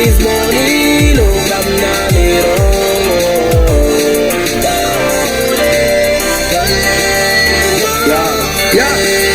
ngizibonile kamnandi rongo.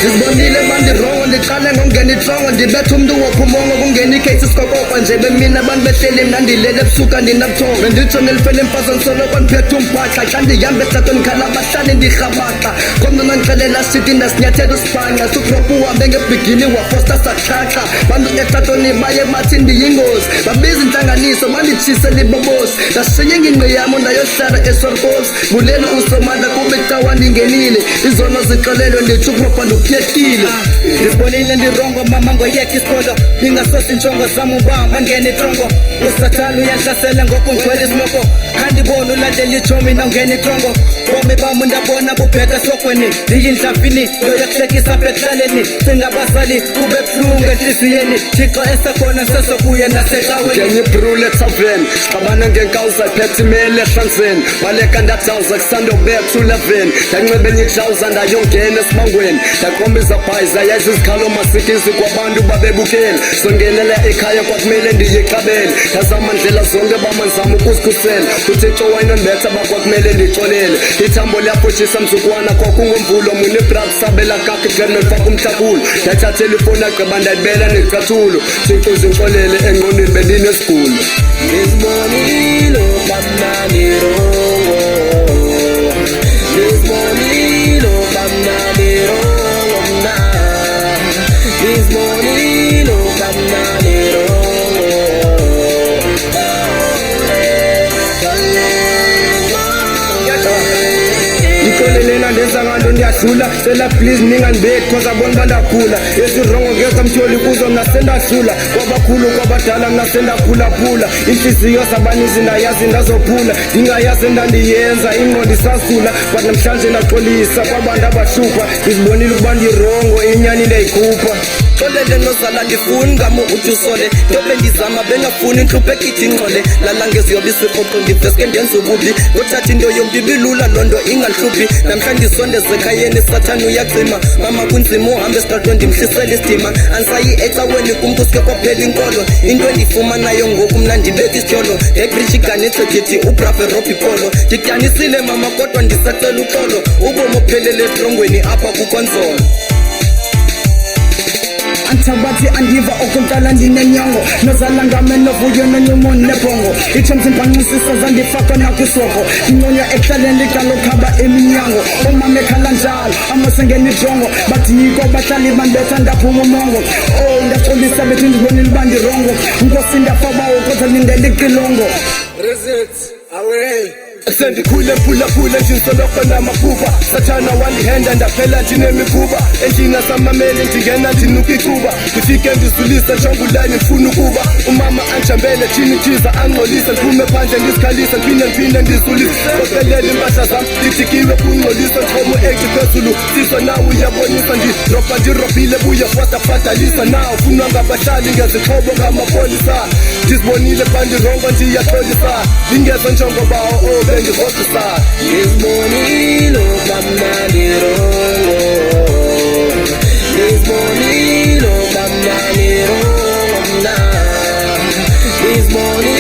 Ngizibonile bandirongo ndiqale ngongena itrongo ndibetha umntu wophumongo kungena icases kokopa nje bemina abantu behleli mna ndilele ebusuka ndinabuthongo benditsho ngelifele imfazo ndisoloko ndiphethe umbhaxa xa ndihamba esatoni khala abahlali ndirhabaxa komntu nondixelela sithi ndasinyathela usibhanqa sukrop uhambe ngebhigini wafosta saxhaxha bantu esatoni baye bathi ndiyingozi babiza intlanganiso banditshisela ibobosi ndashiya ingingqi yam ndayohlala esorkos bulelo usomandla kube cawa ndingenile izono zixelelwe nditsho ukropa ndupyekile. Ngizibonile ndirongo mama ngoyeka isikolo ningasosi intshongo zam ubamba ngena itrongo usathane uyahlasela ngoku ngigcwele isimoko khandibona ulandela itshomi nawungena itrongo bomi bam ndabona bubheka esokweni ndiyindlavini yoyokuhlekisa apha ekuhlaleni singabazali kube buhlungu entliziyeni thixo esekhona sesokuya nasecaweni ngenye ibrule etaveni xabana ngenkawuza iphethe imele ehlanzeni baleka ndadawuza kusandobetha u11 ndanxiba enye ijawuza ndayongena esibangweni ndaqombiza bhayiza yazi izikhalo masikizi kwabantu babebukele songenela ekhaya kwakumele ndiyiqabele ndazama ndlela zonke bamanzama ukuzikhusela uthixo wayinondibetha bakwakumele ndixolele ithambo liyaphushisa mzukwana kwakungumvulo munibrak sabela kaki glenmefaka umhlakulo ndayithathela ifoni agqiba ndayibela necathulo thixo zinxolele engqondweni bendinesigulo. ngizibonile kamnandi rongo ngizibonile kamnandi rongo mna ngizibonile kamnandi rongo. Ndixolelena ndenza nganto ndiyadlula sela please ningandibeki cause abona uba ndakhula ezirongo ngezamtyholi kuzo mna sendahlula kwabakhulu kwabadala mna sendaphulaphula intliziyo zabaninzi ndayazi ndazophula ndingayazi ndandiyenza ingqondo isazula but namhlanje ndaxolisa kwabantu abahlupha ndizibonile ukuba ndirongo inyani ndayikhupha. Xolele nozala ndifuni ngamo uthi usole ntobe ndizama bengafuni intlupho ekithi ingxole lala ngeziyobisi rhoqo ndiveske ndenza ububi ngothatha into yomntu ibilula loo nto ingandihluphi namhla ndisondeze ekhayeni sathane uyacima mama kunzima uhambe esitratweni ndimhlisela isidima andisayi ecaweni kumntu sike kwaphela inkolo into endiyifumanayo ngoku mna ndibeka isityholo ndebritsha iganitse ndithi ubrave robhi polo ndidanisile mama kodwa ndisacela uxolo ubomi ophelele etrongweni apha kukho nzolo. Antabathi andiva okontala ndinenyongo nozala ngame novuyo nonyumoni nebhongo ithomsi mbhanqisisa zandifaka nakwisoko ndinconya ekuhlaleni ligalokhaba eminyango omama ekhala njalo amosengena ijongo bathi yiko bahlali bandibetha ndaphuma umongo ndaxolisa bethi ndibonile uba ndirongo nkosi ndafabawo kodwa lindela ixilongo sendikhule mphulaphula ndinsoloko namaphupha sathana wandihenda ndaphela ndinemikhuba endinasamamele ndingena ndinuka icuba ndifike ndizulisa njongulani ndifuna ukuba umama andijambele thini thiza angxolise ndiphume phandle ndizikhalisa ndiphinde ndizulise kopelele impahla zam ndidikiwe kungxolisa ndixhomo eki phezulu siso nawe uyabonisa ndirobha ndirobhile buye fadabhadalisa naw funwa ngabahlali ngezixhobo ngamapolisa ndizibonile bandirongo ndiyaxolisa ndingezo njongo bawo bendirhoxisa. Ngizibonile kamnandi rongo ngizibonile kamnandi rongo mna ngizibonile